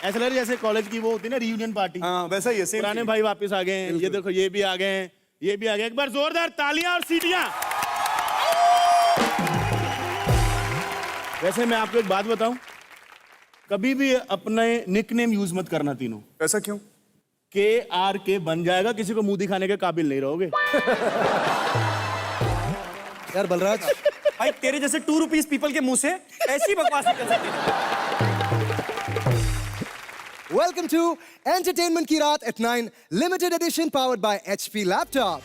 ऐसा लग रहा है जैसे कॉलेज की वो होती है ना रियूनियन पार्टी। हाँ वैसा ही है, सेम पुराने भाई वापस आ गए हैं। ये देखो ये भी आ गए हैं, ये भी आ गए। एक बार जोरदार तालियां और सीटियां। वैसे मैं आपको एक बात बताऊं, कभी भी अपने निकनेम यूज मत करना तीनों। ऐसा क्यों? KRK बन जाएगा, किसी को मुंह दिखाने के काबिल नहीं रहोगे। यार बलराज, भाई तेरे जैसे 2 रुपीस पीपल के मुंह से ऐसी बकवास निकल सकती है। वेलकम टू एंटरटेनमेंट की रात at 9 limited edition powered by HP laptop.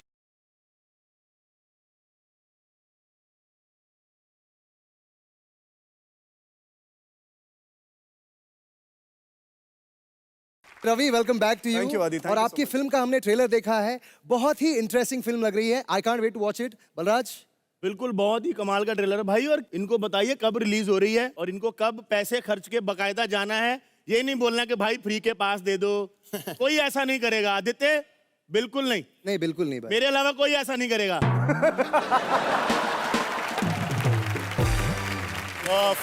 Ravi, welcome back to Thank you, you. Adi. Thank और you so आपकी much. फिल्म का हमने ट्रेलर देखा है, बहुत ही इंटरेस्टिंग फिल्म लग रही है। I can't wait to watch it. Balraj, बिल्कुल बहुत ही कमाल का ट्रेलर है भाई। और इनको बताइए कब रिलीज हो रही है और इनको कब पैसे खर्च के बकायदा जाना है। ये नहीं बोलना कि भाई फ्री के पास दे दो। कोई ऐसा नहीं करेगा आदित्य, बिल्कुल नहीं। नहीं बिल्कुल नहीं भाई। मेरे अलावा कोई ऐसा नहीं करेगा।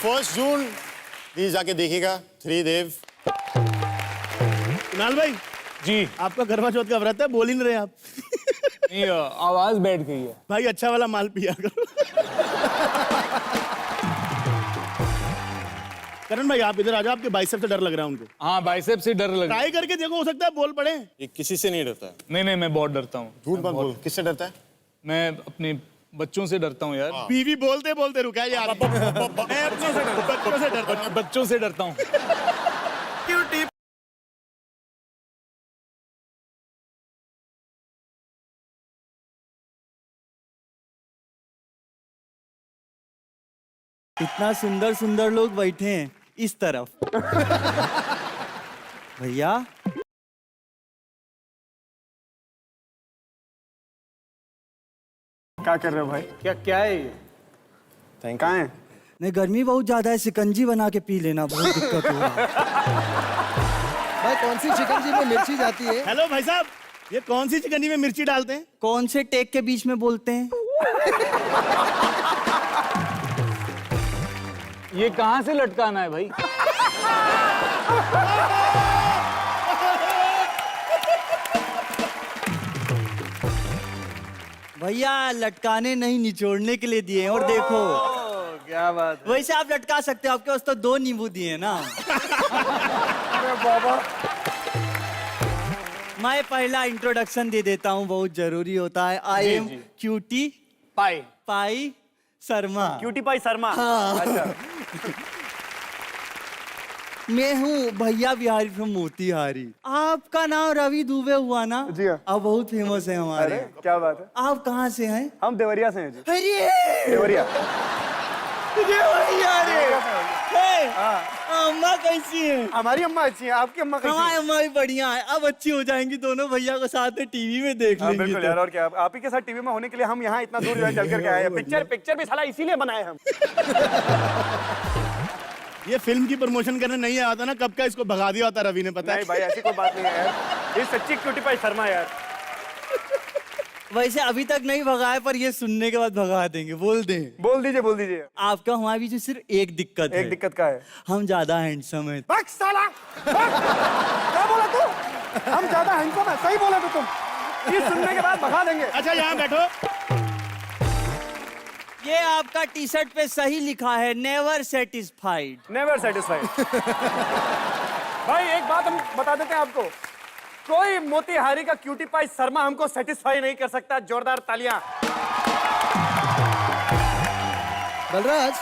1 जून प्लीज जाके देखिएगा 3 देव। कुणाल भाई जी। आपका करवा चौथ का व्रत है, बोल ही नहीं रहे आप। नहीं, आवाज बैठ गई है। भाई अच्छा वाला माल पिया करो। करण भाई आप इधर आ जाओ, आपके बाइसेप से डर लग रहा है उनको। हाँ, बाइसेप से डर लग रहा है। ट्राई करके देखो, हो सकता है बोल पड़े। ये किसी से नहीं डरता है। नहीं, मैं बहुत डरता हूँ। झूठ मत बोल, किससे डरता है? मैं अपने बच्चों से डरता हूँ यार। बीवी बोलते बोलते रुका है यार। मैं अपने बच्चों से डरता हूँ। बच्चों से डरता हूँ। इतना सुंदर सुंदर लोग बैठे हैं इस तरफ। भैया क्या कर रहे हो भाई? क्या है ये? कहाँ है? नहीं, गर्मी बहुत ज्यादा है, शिकंजी बना के पी लेना, बहुत दिक्कत हो रहा है। भाई कौन सी शिकंजी में मिर्ची जाती है? हेलो भाई साहब, ये कौन सी चिकनी में मिर्ची डालते हैं? कौन से टेक के बीच में बोलते हैं? ये कहाँ से लटकाना है भाई? भैया लटकाने नहीं, निचोड़ने के लिए दिए हैं। और देखो क्या बात है। वैसे आप लटका सकते हो, आपके पास तो 2 नींबू दिए हैं ना। अरे बाबा, मैं पहला इंट्रोडक्शन दे देता हूँ, बहुत जरूरी होता है। I am cutie pie. Pie Sharma. Cutie pie Sharma. अच्छा, मैं हूँ भैया बिहारी फ्रॉम मोतिहारी। आपका नाम रवि दुबे हुआ ना? जी हाँ। आप बहुत फेमस है हमारे। अरे क्या बात है। आप कहाँ से हैं? हम देवरिया से हैं जी। अरे देवरिया। भैया रे, अम्मा कैसी है? हमारी अम्मा अच्छी है, आपकी अम्मा कैसी हमारी है? अम्मा भी बढ़िया है। अब अच्छी हो जाएंगी दोनों, भैया को साथ में टीवी में देख हाँ लेंगी। बिल्कुल यार, और क्या। आप ही के साथ टीवी में होने के लिए हम यहाँ इतना दूर जो है चल करके आए हैं। पिक्चर भी साला इसीलिए बनाए हम। ये फिल्म की प्रमोशन करने नहीं आया था ना, कब का इसको भगा दिया होता रवि ने, पता है? नहीं भाई, ऐसी कोई बात नहीं है यार। ये सच्ची क्यूटी पाई शर्मा यार। वैसे अभी तक नहीं भगाए, पर ये सुनने के बाद भगा देंगे। बोल दें बोल दीजिए, बोल दीजिए। आपका हमारे बीच में सिर्फ एक दिक्कत है। एक दिक्कत का है? हम ज्यादा हैंडसम है। बक साला, बक। क्या बोला तू? हम ज्यादा हैंडसम है, सही बोला तू तुम। ये सुनने के बाद भगा देंगे। अच्छा यहाँ बैठो। ये आपका टी शर्ट पे सही लिखा है, नेवर सेटिस्फाइड। Never satisfied. भाई एक बात हम बता देते हैं आपको, कोई मोतिहारी का क्यूटी पाई शर्मा हमको सेटिस्फाई नहीं कर सकता। जोरदार तालियां। बलराज,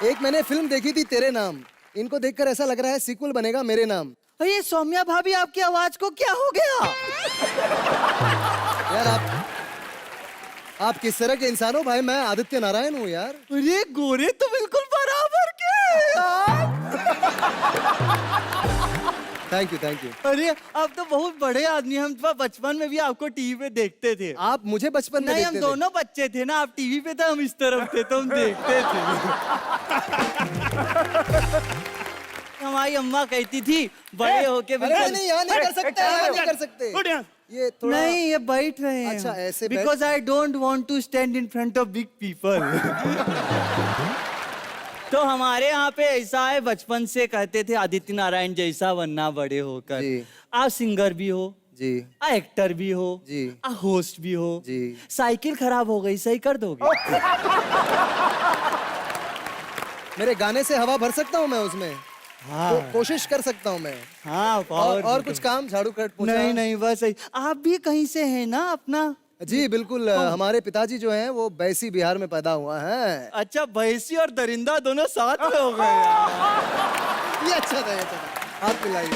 एक मैंने फिल्म देखी थी तेरे नाम। इनको देखकर ऐसा लग रहा है सीक्वल बनेगा मेरे नाम। ये सौम्या भाभी, आपकी आवाज को क्या हो गया? यार आप किस तरह के इंसान हो भाई? मैं आदित्य नारायण हूँ यार। अरे गोरे तो बिल्कुल बराबर के हैं यार। Thank you, thank you. अरे आप तो बहुत बड़े आदमी हैं। हम तो बचपन में भी आपको टीवी पे देखते थे। आप मुझे बचपन में नहीं, हम देखते थे? दोनों बच्चे थे ना, आप टीवी पे थे, हम इस तरफ थे, तो हम देखते थे। हमारी अम्मा कहती थी बड़े होके अरे नहीं, यहाँ नहीं कर सकते, यहाँ नहीं कर सकते। उठ यहाँ। ये थोड़ा नहीं, ये बैठ रहे हैं। अच्छा, ऐसे because I don't want to stand in front of big people. तो हमारे यहाँ पे ऐसा है, बचपन से कहते थे आदित्य नारायण जैसा बनना बड़े होकर। जी। आप सिंगर भी हो जी आ एक्टर भी हो जी। आ होस्ट भी हो जी। साइकिल खराब हो गई, सही कर दोगे? मेरे गाने से हवा भर सकता हूँ मैं उसमें। हाँ। कोशिश कर सकता हूँ मैं। हाँ, और पावर कुछ काम, झाड़ू कट पोछा? नहीं नहीं, बस यही। आप भी कहीं से हैं ना अपना? जी बिल्कुल, हमारे पिताजी जो हैं वो बैसी बिहार में पैदा हुआ है। अच्छा, भैंसी और दरिंदा दोनों साथ में हो गए यार। ये अच्छा था, ये अच्छा था। हाथ मिलाइए।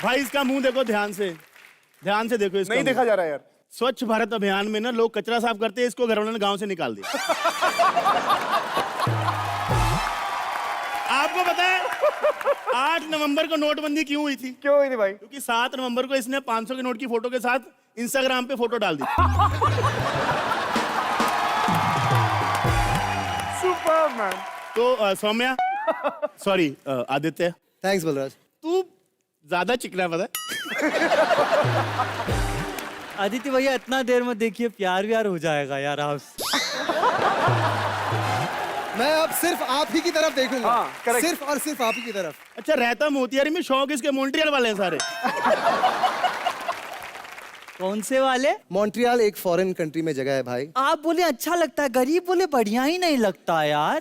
भाई इसका मुंह देखो ध्यान से देखो इसका नहीं मुंह। देखा जा रहा है यार। स्वच्छ भारत अभियान में ना लोग कचरा साफ करते हैं, इसको घर वालों ने गांव से निकाल दिया। आपको पता है 8 नवंबर को नोटबंदी क्यों हुई थी? क्यों हुई थी भाई? क्योंकि 7 नवंबर को इसने 500 के नोट की फोटो के साथ इंस्टाग्राम पे फोटो डाल दी। सुपरमैन। तो सौम्या, सॉरी आदित्य, थैंक्स बलराज। तू ज्यादा चिकना पता है। आदित्य भैया इतना देर में देखिए, प्यार व्यार हो जाएगा यार आपसे। मैं अब सिर्फ आप ही की तरफ देखूंगा। हाँ, correct। सिर्फ और सिर्फ आप ही की तरफ। अच्छा, रहता मोतिहारी में, शौक इसके मॉन्ट्रियल वाले हैं सारे। कौन से वाले? मॉन्ट्रियल एक फॉरेन कंट्री में जगह है भाई। आप बोले अच्छा लगता है, गरीब बोले बढ़िया ही नहीं लगता यार।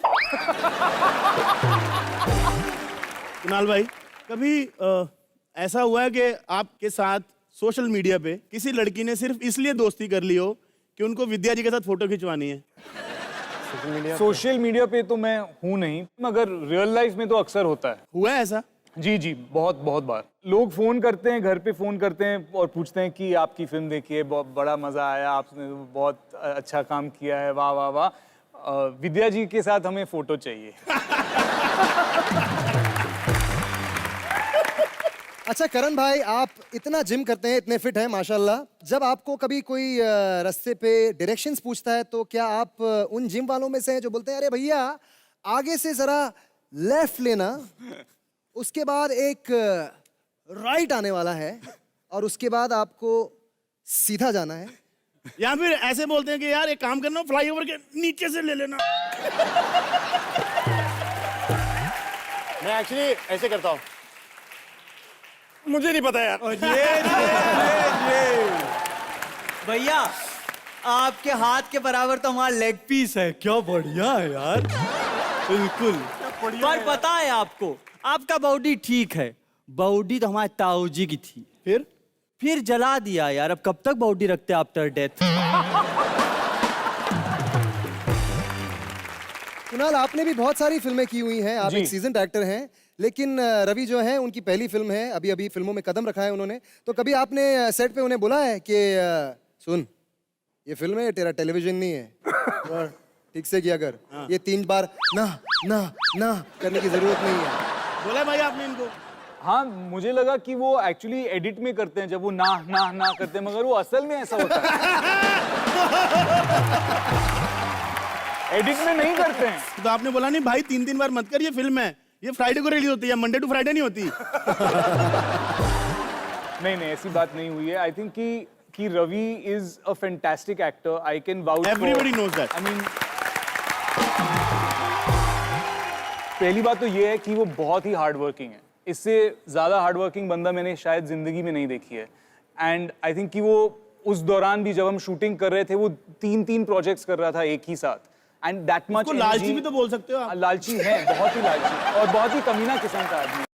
कुणाल भाई, कभी ऐसा हुआ है कि आपके साथ सोशल मीडिया पे किसी लड़की ने सिर्फ इसलिए दोस्ती कर ली हो कि उनको विद्या जी के साथ फोटो खिंचवानी है? सोशल मीडिया पे तो मैं हूँ नहीं, मगर रियल लाइफ में तो अक्सर होता है। हुआ है ऐसा? जी जी, बहुत बहुत बार लोग फोन करते हैं, घर पे फोन करते हैं और पूछते हैं कि आपकी फिल्म देखी है, बहुत बड़ा मजा आया, आपने बहुत अच्छा काम किया है, वाह वाह वाह, विद्या जी के साथ हमें फोटो चाहिए। अच्छा करण भाई, आप इतना जिम करते हैं, इतने फिट हैं माशाल्लाह। जब आपको कभी कोई रास्ते पे डायरेक्शंस पूछता है तो क्या आप उन जिम वालों में से हैं जो बोलते हैं अरे भैया आगे से जरा लेफ्ट लेना, उसके बाद एक राइट आने वाला है और उसके बाद आपको सीधा जाना है? या फिर ऐसे बोलते हैं कि यार एक काम करना, फ्लाईओवर के नीचे से ले लेना। मैं एक्चुअली ऐसे करता हूँ। मुझे नहीं पता यार। भैया आपके हाथ के बराबर तो हमारा लेग पीस है। क्या बढ़िया है यार, बिल्कुल। पर पता है आपको, आपका बॉडी ठीक है, बॉडी तो हमारे ताऊजी की थी, फिर जला दिया यार। अब कब तक बॉडी रखते आफ्टर डेथ? कुणाल, आपने भी बहुत सारी फिल्में की हुई हैं, आप एक सीजन एक्टर हैं, लेकिन रवि जो है उनकी पहली फिल्म है, अभी अभी फिल्मों में कदम रखा है उन्होंने। तो कभी आपने सेट पे उन्हें बोला है कि सुन, ये फिल्म है, तेरा टेलीविजन नहीं है, और ठीक से किया कर, ये 3 बार ना ना ना करने की जरूरत नहीं है? बोला भाई आपने इनको? हाँ, मुझे लगा कि वो एक्चुअली एडिट में करते हैं जब वो ना ना ना करते हैं, मगर वो असल में ऐसा होता है। एडिट में नहीं करते हैं। तो आपने बोला नहीं भाई 3 बार मत कर, ये फिल्म है, ये फ्राइडे को रिलीज होती है, मंडे टू फ्राइडे नहीं होती। नहीं नहीं, ऐसी बात नहीं हुई है। आई थिंक कि Ravi is a fantastic actor. I can vouch. Everybody knows that. I mean, पहली बात तो ये है कि वो बहुत ही हार्ड वर्किंग है। इससे ज्यादा हार्ड वर्किंग बंदा मैंने शायद जिंदगी में नहीं देखी है। एंड आई थिंक कि वो उस दौरान भी जब हम शूटिंग कर रहे थे, वो 3 प्रोजेक्ट्स कर रहा था एक ही साथ। एंड दैट मच लालची भी तो बोल सकते हो आप। लालची है, बहुत ही लालची और बहुत ही कमीना किस्म का आदमी।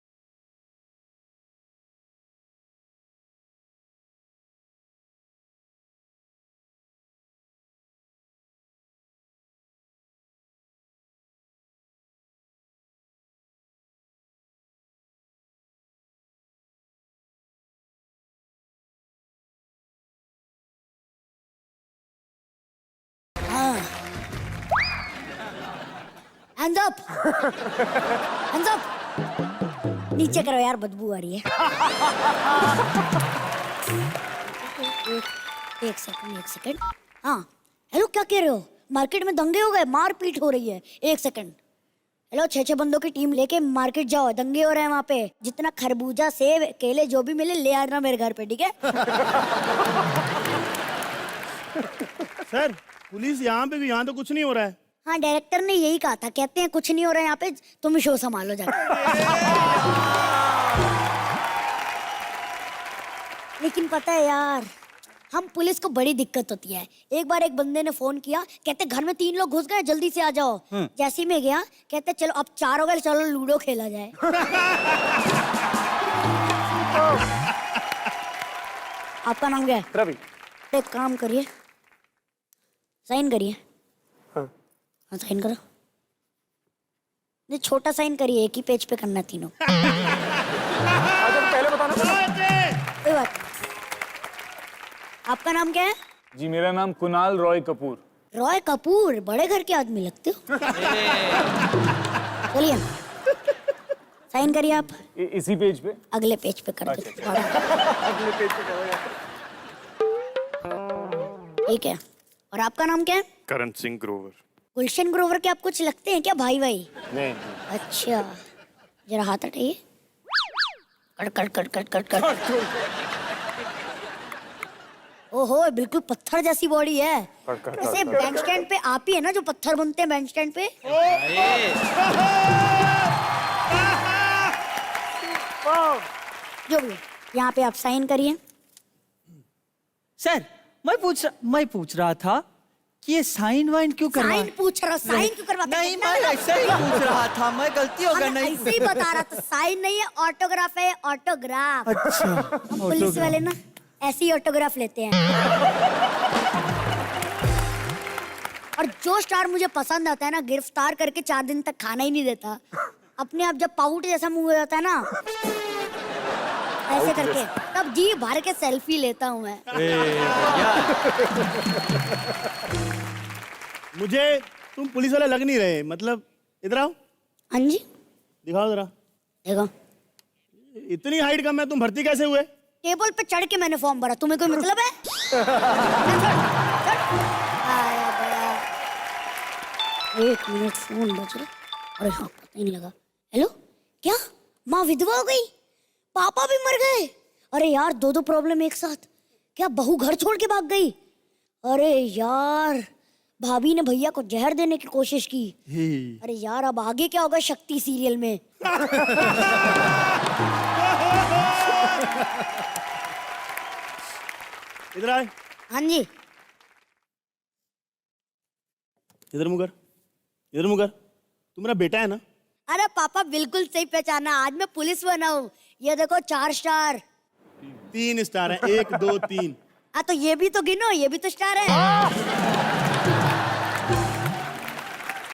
Hands up, hands up. नीचे करो यार, बदबू आ रही है। एक सेकंड। हाँ हेलो, क्या कह रहे हो? मार्केट में दंगे हो गए, मारपीट हो रही है। 1 सेकंड। हेलो, 6 बंदों की टीम लेके मार्केट जाओ, दंगे हो रहे हैं वहाँ पे। जितना खरबूजा, सेब, केले जो भी मिले ले आना मेरे घर पे, ठीक है? सर पुलिस यहाँ पे भी, यहाँ तो कुछ नहीं हो रहा है। हाँ डायरेक्टर ने यही कहा था, कहते हैं कुछ नहीं हो रहा है यहाँ पे, तुम ही शो संभालो जाके। लेकिन पता है यार, हम पुलिस को बड़ी दिक्कत होती है। एक बार एक बंदे ने फोन किया, कहते घर में 3 लोग घुस गए, जल्दी से आ जाओ। जैसे ही मैं गया, कहते चलो अब 4 हो गए, चलो लूडो खेला जाए। आपका नाम क्या है? रवि। एक काम करिए, साइन करिए। हाँ। हाँ साइन करो। नहीं छोटा साइन करिए, एक ही पेज पे करना है तीनों। अच्छा तो पहले बताना। कोई बात नहीं। आपका नाम क्या है? जी मेरा नाम कुणाल रॉय कपूर। रॉय कपूर, बड़े घर के आदमी लगते हो। चलिए साइन करिए आप। इसी पेज पे? अगले पेज पे कर दो। अगले पेज पे करो यार। ठीक है। और आपका नाम क्या है? करण सिंह ग्रोवर। गुलशन ग्रोवर के आप कुछ लगते हैं क्या भाई भाई? नहीं अच्छा जरा हाथ हटाइए। Cut cut cut cut cut cut. ओहो बिल्कुल पत्थर जैसी बॉडी है। ऐसे बैंड स्टैंड पे आप ही है ना जो पत्थर बनते हैं बैंड स्टैंड पे? जो भी है, यहाँ पे आप साइन करिए। सर मैं पूछ रहा था कि ये साइन वाइन क्यों करवा साइन पूछ रहा, साइन क्यों करवाते? नहीं मैं ऐसे ही पूछ रहा था, मैं गलती हो गया हम नहीं ऐसे ही बता रहा था, साइन नहीं है ऑटोग्राफ है, ऑटोग्राफ। अच्छा हम पुलिस वाले ना ऐसे ही ऑटोग्राफ लेते हैं। और जो स्टार मुझे पसंद आता है ना, गिरफ्तार करके 4 दिन तक खाना ही नहीं देता। अपने आप जब पाउट जैसा मुंह हो जाता है ना ऐसे करके, तब जी भर के सेल्फी लेता हूँ मैं। मुझे तुम पुलिस वाले लग नहीं रहे, मतलब इधर आओ, हाँ जी दिखाओ जरा। देखो इतनी हाइट कम है, तुम भर्ती कैसे हुए? टेबल पे चढ़ के मैंने फॉर्म भरा, तुम्हें कोई मतलब है? आया बड़ा। 1 मिनट फोन बज रहा। अरे हाँ पता ही नहीं लगा। हेलो क्या माँ विधवा हो गई, पापा भी मर गए? अरे यार 2 प्रॉब्लम एक साथ। क्या बहू घर छोड़ के भाग गई? अरे यार भाभी ने भैया को जहर देने की कोशिश की। अरे यार अब आगे क्या होगा शक्ति सीरियल में? इधर आए, हाँ जी इधर मुकर, इधर मुकर। तुम मेरा बेटा है ना? अरे पापा बिल्कुल सही पहचाना, आज मैं पुलिस बना हूँ। ये देखो 4 स्टार। 3 स्टार है, 1 2 3। तो ये भी तो गिनो, ये भी तो स्टार है।